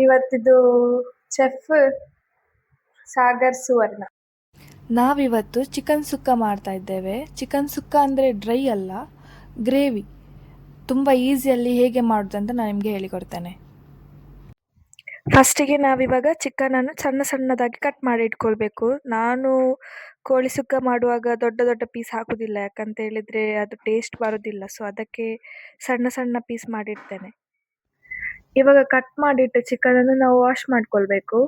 ಇವತ್ತಿದು chef Sagar ಸುವರ್ಣ. ನಾವಿವತ್ತು chicken ಸುಕ್ಕ ಮಾಡ್ತಾ ಇದ್ದೇವೆ. ಚಿಕನ್ ಸುಕ್ಕ ಅಂದರೆ ಡ್ರೈ ಅಲ್ಲ, ಗ್ರೇವಿ. ತುಂಬ ಈಸಿಯಲ್ಲಿ ಹೇಗೆ ಮಾಡೋದಂತ ನಾನು ನಿಮಗೆ ಹೇಳಿಕೊಡ್ತೇನೆ. ಫಸ್ಟಿಗೆ ನಾವಿವಾಗ ಚಿಕನನ್ನು ಸಣ್ಣ ಸಣ್ಣದಾಗಿ ಕಟ್ ಮಾಡಿ ಇಟ್ಕೊಳ್ಬೇಕು. ನಾನು ಕೋಳಿ ಸುಕ್ಕ ಮಾಡುವಾಗ ದೊಡ್ಡ ದೊಡ್ಡ ಪೀಸ್ ಹಾಕೋದಿಲ್ಲ, ಯಾಕಂತ ಹೇಳಿದರೆ ಅದು ಟೇಸ್ಟ್ ಬರೋದಿಲ್ಲ. ಸೊ ಅದಕ್ಕೆ ಸಣ್ಣ ಸಣ್ಣ ಪೀಸ್ ಮಾಡಿಡ್ತೇನೆ. ಇವಾಗ ಕಟ್ ಮಾಡಿಟ್ಟು ಚಿಕನನ್ನು ನಾವು ವಾಶ್ ಮಾಡ್ಕೊಳ್ಬೇಕು.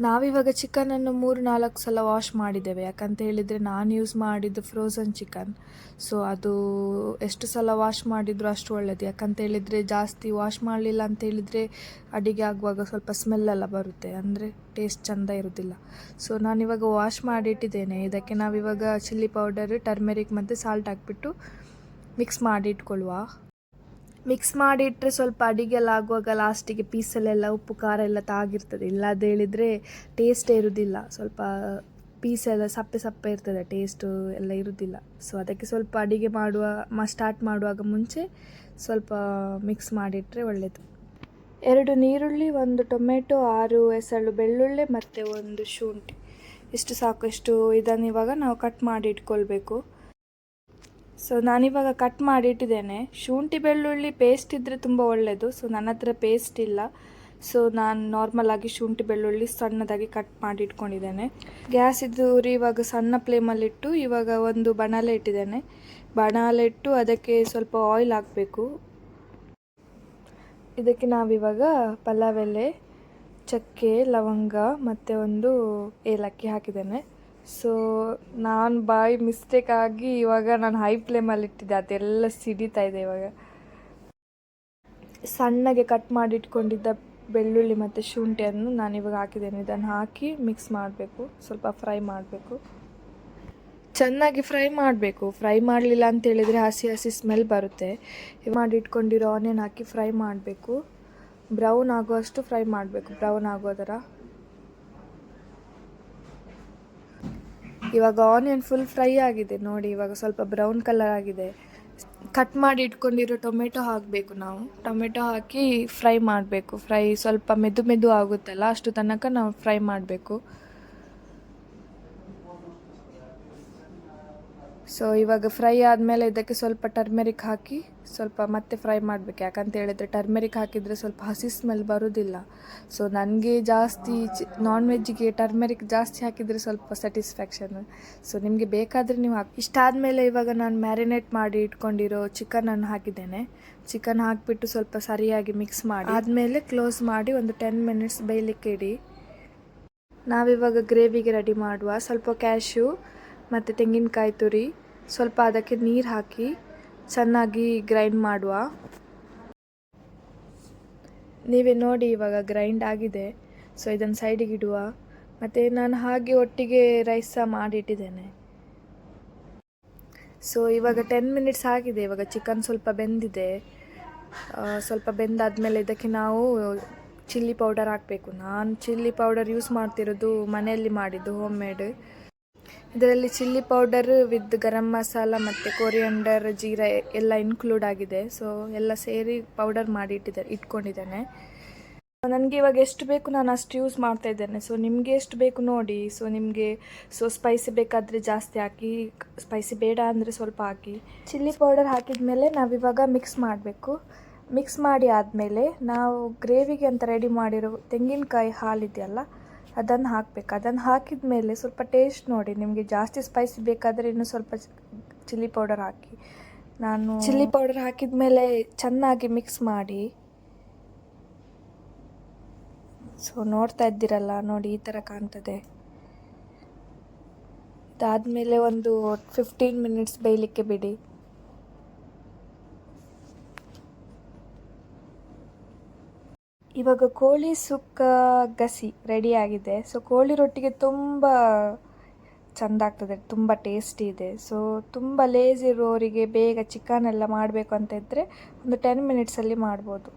ನಾವಿವಾಗ ಚಿಕನನ್ನು 3-4 ಸಲ ವಾಶ್ ಮಾಡಿದ್ದೇವೆ, ಯಾಕಂತ ಹೇಳಿದರೆ ನಾನು ಯೂಸ್ ಮಾಡಿದ್ದು ಫ್ರೋಝನ್ ಚಿಕನ್. ಸೊ ಅದು ಎಷ್ಟು ಸಲ ವಾಶ್ ಮಾಡಿದರೂ ಅಷ್ಟು ಒಳ್ಳೆಯದು. ಯಾಕಂತ ಹೇಳಿದರೆ ಜಾಸ್ತಿ ವಾಶ್ ಮಾಡಲಿಲ್ಲ ಅಂತ ಹೇಳಿದರೆ ಅಡಿಗೆ ಆಗುವಾಗ ಸ್ವಲ್ಪ ಸ್ಮೆಲ್ಲೆಲ್ಲ ಬರುತ್ತೆ, ಅಂದರೆ ಟೇಸ್ಟ್ ಚೆಂದ ಇರೋದಿಲ್ಲ. ಸೊ ನಾನಿವಾಗ ವಾಶ್ ಮಾಡಿಟ್ಟಿದ್ದೇನೆ. ಇದಕ್ಕೆ ನಾವಿವಾಗ ಚಿಲ್ಲಿ ಪೌಡರ್, ಟರ್ಮೆರಿಕ್ ಮತ್ತು ಸಾಲ್ಟ್ ಹಾಕ್ಬಿಟ್ಟು ಮಿಕ್ಸ್ ಮಾಡಿ ಇಟ್ಕೊಳ್ಳುವ. ಮಿಕ್ಸ್ ಮಾಡಿಟ್ಟರೆ ಸ್ವಲ್ಪ ಅಡಿಗೆಲ್ಲ ಆಗುವಾಗ ಲಾಸ್ಟಿಗೆ ಪೀಸಲ್ಲೆಲ್ಲ ಉಪ್ಪು ಖಾರ ಎಲ್ಲ ತಾಗಿರ್ತದೆ. ಇಲ್ಲದ ಹೇಳಿದರೆ ಟೇಸ್ಟೇ ಇರೋದಿಲ್ಲ, ಸ್ವಲ್ಪ ಪೀಸೆಲ್ಲ ಸಪ್ಪೆ ಸಪ್ಪೆ ಇರ್ತದೆ, ಟೇಸ್ಟು ಎಲ್ಲ ಇರೋದಿಲ್ಲ. ಸೊ ಅದಕ್ಕೆ ಸ್ವಲ್ಪ ಅಡಿಗೆ ಸ್ಟಾರ್ಟ್ ಮಾಡುವಾಗ ಮುಂಚೆ ಸ್ವಲ್ಪ ಮಿಕ್ಸ್ ಮಾಡಿಟ್ಟರೆ ಒಳ್ಳೆಯದು. 2 ನೀರುಳ್ಳಿ, 1 ಟೊಮೆಟೊ, 6 ಎಸಳು ಬೆಳ್ಳುಳ್ಳಿ ಮತ್ತು 1 ಶುಂಠಿ, ಇಷ್ಟು ಸಾಕು. ಇಷ್ಟು ಇದನ್ನು ಇವಾಗ ನಾವು ಕಟ್ ಮಾಡಿ ಇಟ್ಕೊಳ್ಬೇಕು. ಸೊ ನಾನಿವಾಗ ಕಟ್ ಮಾಡಿ ಇಟ್ಟಿದ್ದೇನೆ. ಶುಂಠಿ ಬೆಳ್ಳುಳ್ಳಿ ಪೇಸ್ಟ್ ಇದ್ದರೆ ತುಂಬ ಒಳ್ಳೆಯದು. ಸೊ ನನ್ನ ಹತ್ರ ಪೇಸ್ಟ್ ಇಲ್ಲ, ಸೊ ನಾನು ನಾರ್ಮಲಾಗಿ ಶುಂಠಿ ಬೆಳ್ಳುಳ್ಳಿ ಸಣ್ಣದಾಗಿ ಕಟ್ ಮಾಡಿ ಇಟ್ಕೊಂಡಿದ್ದೇನೆ. ಗ್ಯಾಸ್ ಉರಿ ಇವಾಗ ಸಣ್ಣ ಫ್ಲೇಮಲ್ಲಿಟ್ಟು ಇವಾಗ ಒಂದು ಬಾಣಲೆ ಇಟ್ಟಿದ್ದೇನೆ. ಬಾಣಲೆ ಇಟ್ಟು ಅದಕ್ಕೆ ಸ್ವಲ್ಪ ಆಯಿಲ್ ಹಾಕಬೇಕು. ಇದಕ್ಕೆ ನಾವಿವಾಗ ಪಲಾವ್ ಎಲೆ, ಚಕ್ಕೆ, ಲವಂಗ ಮತ್ತು 1 ಏಲಕ್ಕಿ ಹಾಕಿದ್ದೇನೆ. ಸೊ ನಾನು ಮಿಸ್ಟೇಕ್ ಆಗಿ ಇವಾಗ ನಾನು ಹೈ ಫ್ಲೇಮಲ್ಲಿ ಇಟ್ಟಿದ್ದೆ, ಅದೆಲ್ಲ ಸಿಡಿತಾ ಇದೆ. ಇವಾಗ ಸಣ್ಣಗೆ ಕಟ್ ಮಾಡಿ ಇಟ್ಕೊಂಡಿದ್ದ ಬೆಳ್ಳುಳ್ಳಿ ಮತ್ತು ಶುಂಠಿಯನ್ನು ನಾನಿವಾಗ ಹಾಕಿದ್ದೇನೆ. ಇದನ್ನು ಹಾಕಿ ಮಿಕ್ಸ್ ಮಾಡಬೇಕು, ಸ್ವಲ್ಪ ಫ್ರೈ ಮಾಡಬೇಕು, ಚೆನ್ನಾಗಿ ಫ್ರೈ ಮಾಡಬೇಕು. ಫ್ರೈ ಮಾಡಲಿಲ್ಲ ಅಂತ ಹೇಳಿದರೆ ಹಸಿ ಹಸಿ ಸ್ಮೆಲ್ ಬರುತ್ತೆ. ಮಾಡಿ ಇಟ್ಕೊಂಡಿರೋ ಆನಿಯನ್ ಹಾಕಿ ಫ್ರೈ ಮಾಡಬೇಕು, ಬ್ರೌನ್ ಆಗುವಷ್ಟು ಫ್ರೈ ಮಾಡಬೇಕು, ಬ್ರೌನ್ ಆಗೋದರ. ಇವಾಗ ಆನಿಯನ್ ಫುಲ್ ಫ್ರೈ ಆಗಿದೆ ನೋಡಿ, ಇವಾಗ ಸ್ವಲ್ಪ ಬ್ರೌನ್ ಕಲರ್ ಆಗಿದೆ. ಕಟ್ ಮಾಡಿ ಇಟ್ಕೊಂಡಿರೋ ಟೊಮೆಟೊ ಹಾಕಬೇಕು. ನಾವು ಟೊಮೆಟೊ ಹಾಕಿ ಫ್ರೈ ಮಾಡಬೇಕು. ಫ್ರೈ ಸ್ವಲ್ಪ ಮೆದು ಆಗುತ್ತಲ್ಲ, ಅಷ್ಟು ತನಕ ನಾವು ಫ್ರೈ ಮಾಡಬೇಕು. ಸೊ ಇವಾಗ ಫ್ರೈ ಆದಮೇಲೆ ಇದಕ್ಕೆ ಸ್ವಲ್ಪ ಟರ್ಮೆರಿಕ್ ಹಾಕಿ ಸ್ವಲ್ಪ ಮತ್ತೆ ಫ್ರೈ ಮಾಡಬೇಕು. ಯಾಕಂತ ಹೇಳಿದರೆ ಟರ್ಮೆರಿಕ್ ಹಾಕಿದರೆ ಸ್ವಲ್ಪ ಹಸಿ ಸ್ಮೆಲ್ ಬರೋದಿಲ್ಲ. ಸೊ ನನಗೆ ಜಾಸ್ತಿ ನಾನ್ ವೆಜ್ಜಿಗೆ ಟರ್ಮೆರಿಕ್ ಜಾಸ್ತಿ ಹಾಕಿದರೆ ಸ್ವಲ್ಪ ಸ್ಯಾಟಿಸ್ಫ್ಯಾಕ್ಷನ್. ಸೊ ನಿಮಗೆ ಬೇಕಾದರೆ ನೀವು ಹಾಕಿ. ಇಷ್ಟಾದಮೇಲೆ ಇವಾಗ ನಾನು ಮ್ಯಾರಿನೇಟ್ ಮಾಡಿ ಇಟ್ಕೊಂಡಿರೋ ಚಿಕನನ್ನು ಹಾಕಿದ್ದೇನೆ. ಚಿಕನ್ ಹಾಕಿಬಿಟ್ಟು ಸ್ವಲ್ಪ ಸರಿಯಾಗಿ ಮಿಕ್ಸ್ ಮಾಡಿ ಆದಮೇಲೆ ಕ್ಲೋಸ್ ಮಾಡಿ ಒಂದು 10 ಮಿನಿಟ್ಸ್ ಬೇಯಲಿಕ್ಕೆ ಇಡಿ. ನಾವಿವಾಗ ಗ್ರೇವಿಗೆ ರೆಡಿ ಮಾಡುವ. ಸ್ವಲ್ಪ ಕ್ಯಾಶ್ಯೂ ಮತ್ತು ತೆಂಗಿನಕಾಯಿ ತುರಿ, ಸ್ವಲ್ಪ ಅದಕ್ಕೆ ನೀರು ಹಾಕಿ ಚೆನ್ನಾಗಿ ಗ್ರೈಂಡ್ ಮಾಡುವ. ನೀವೇ ನೋಡಿ ಇವಾಗ ಗ್ರೈಂಡ್ ಆಗಿದೆ. ಸೊ ಇದನ್ನು ಸೈಡಿಗೆ ಇಡುವ. ಮತ್ತು ನಾನು ಹಾಗೆ ಒಟ್ಟಿಗೆ ರೈಸ್ ಸಹ ಮಾಡಿಟ್ಟಿದ್ದೇನೆ. ಸೊ ಇವಾಗ 10 ಮಿನಿಟ್ಸ್ ಆಗಿದೆ. ಇವಾಗ ಚಿಕನ್ ಸ್ವಲ್ಪ ಬೆಂದಿದೆ. ಸ್ವಲ್ಪ ಬೆಂದಾದಮೇಲೆ ಇದಕ್ಕೆ ನಾವು ಚಿಲ್ಲಿ ಪೌಡರ್ ಹಾಕಬೇಕು. ನಾನು ಚಿಲ್ಲಿ ಪೌಡರ್ ಯೂಸ್ ಮಾಡ್ತಿರೋದು ಮನೆಯಲ್ಲಿ ಮಾಡಿದ್ದು, ಹೋಮ್ ಮೇಡ್. ಇದರಲ್ಲಿ chilli powder with garam masala ಮತ್ತು ಕೊರಿಯಂಡರ್, ಜೀರಾ ಎಲ್ಲ ಇನ್ಕ್ಲೂಡ್ ಆಗಿದೆ. ಸೊ ಎಲ್ಲ ಸೇರಿ ಪೌಡರ್ ಮಾಡಿ ಇಟ್ಕೊಂಡಿದ್ದೇನೆ. ನನಗೆ ಇವಾಗ ಎಷ್ಟು ಬೇಕು ನಾನು ಅಷ್ಟು ಯೂಸ್ ಮಾಡ್ತಾ ಇದ್ದೇನೆ. ಸೊ ನಿಮಗೆ ಎಷ್ಟು ಬೇಕು ನೋಡಿ. ಸೊ ನಿಮಗೆ ಸ್ಪೈಸಿ ಬೇಕಾದರೆ ಜಾಸ್ತಿ ಹಾಕಿ, ಸ್ಪೈಸಿ ಬೇಡ ಅಂದರೆ ಸ್ವಲ್ಪ ಹಾಕಿ. ಚಿಲ್ಲಿ ಪೌಡರ್ ಹಾಕಿದ ಮೇಲೆ ನಾವಿವಾಗ ಮಿಕ್ಸ್ ಮಾಡಬೇಕು. ಮಿಕ್ಸ್ ಮಾಡಿ ಆದಮೇಲೆ ನಾವು ಗ್ರೇವಿಗೆ ಅಂತ ರೆಡಿ ಮಾಡಿರೋ ತೆಂಗಿನಕಾಯಿ ಹಾಲಿದೆಯಲ್ಲ, ಅದನ್ನು ಹಾಕಬೇಕು. ಅದನ್ನು ಹಾಕಿದ ಮೇಲೆ ಸ್ವಲ್ಪ ಟೇಸ್ಟ್ ನೋಡಿ. ನಿಮಗೆ ಜಾಸ್ತಿ ಸ್ಪೈಸಿ ಬೇಕಾದರೆ ಇನ್ನೂ ಸ್ವಲ್ಪ ಚಿಲ್ಲಿ ಪೌಡರ್ ಹಾಕಿ. ನಾನು ಚಿಲ್ಲಿ ಪೌಡರ್ ಹಾಕಿದ ಮೇಲೆ ಚೆನ್ನಾಗಿ ಮಿಕ್ಸ್ ಮಾಡಿ. ಸೊ ನೋಡ್ತಾ ಇದ್ದೀರಲ್ಲ ನೋಡಿ, ಈ ಥರ ಕಾಣ್ತದೆ. ಇದಾದಮೇಲೆ ಒಂದು 15 ಮಿನಿಟ್ಸ್ ಬೇಯಲಿಕ್ಕೆ ಬಿಡಿ. ಇವಾಗ ಕೋಳಿ ಸುಕ್ಕ ಗಸಿ ರೆಡಿಯಾಗಿದೆ. ಸೊ ಕೋಳಿ ರೊಟ್ಟಿಗೆ ತುಂಬ ಚೆಂದ ಆಗ್ತದೆ, ತುಂಬ ಟೇಸ್ಟಿ ಇದೆ. ಸೊ ತುಂಬ ಲೇಜಿ ಇರೋರಿಗೆ ಬೇಗ ಚಿಕನ್ ಎಲ್ಲ ಮಾಡಬೇಕು ಅಂತ ಇದ್ದರೆ ಒಂದು 10 ಮಿನಿಟ್ಸಲ್ಲಿ ಮಾಡ್ಬೋದು.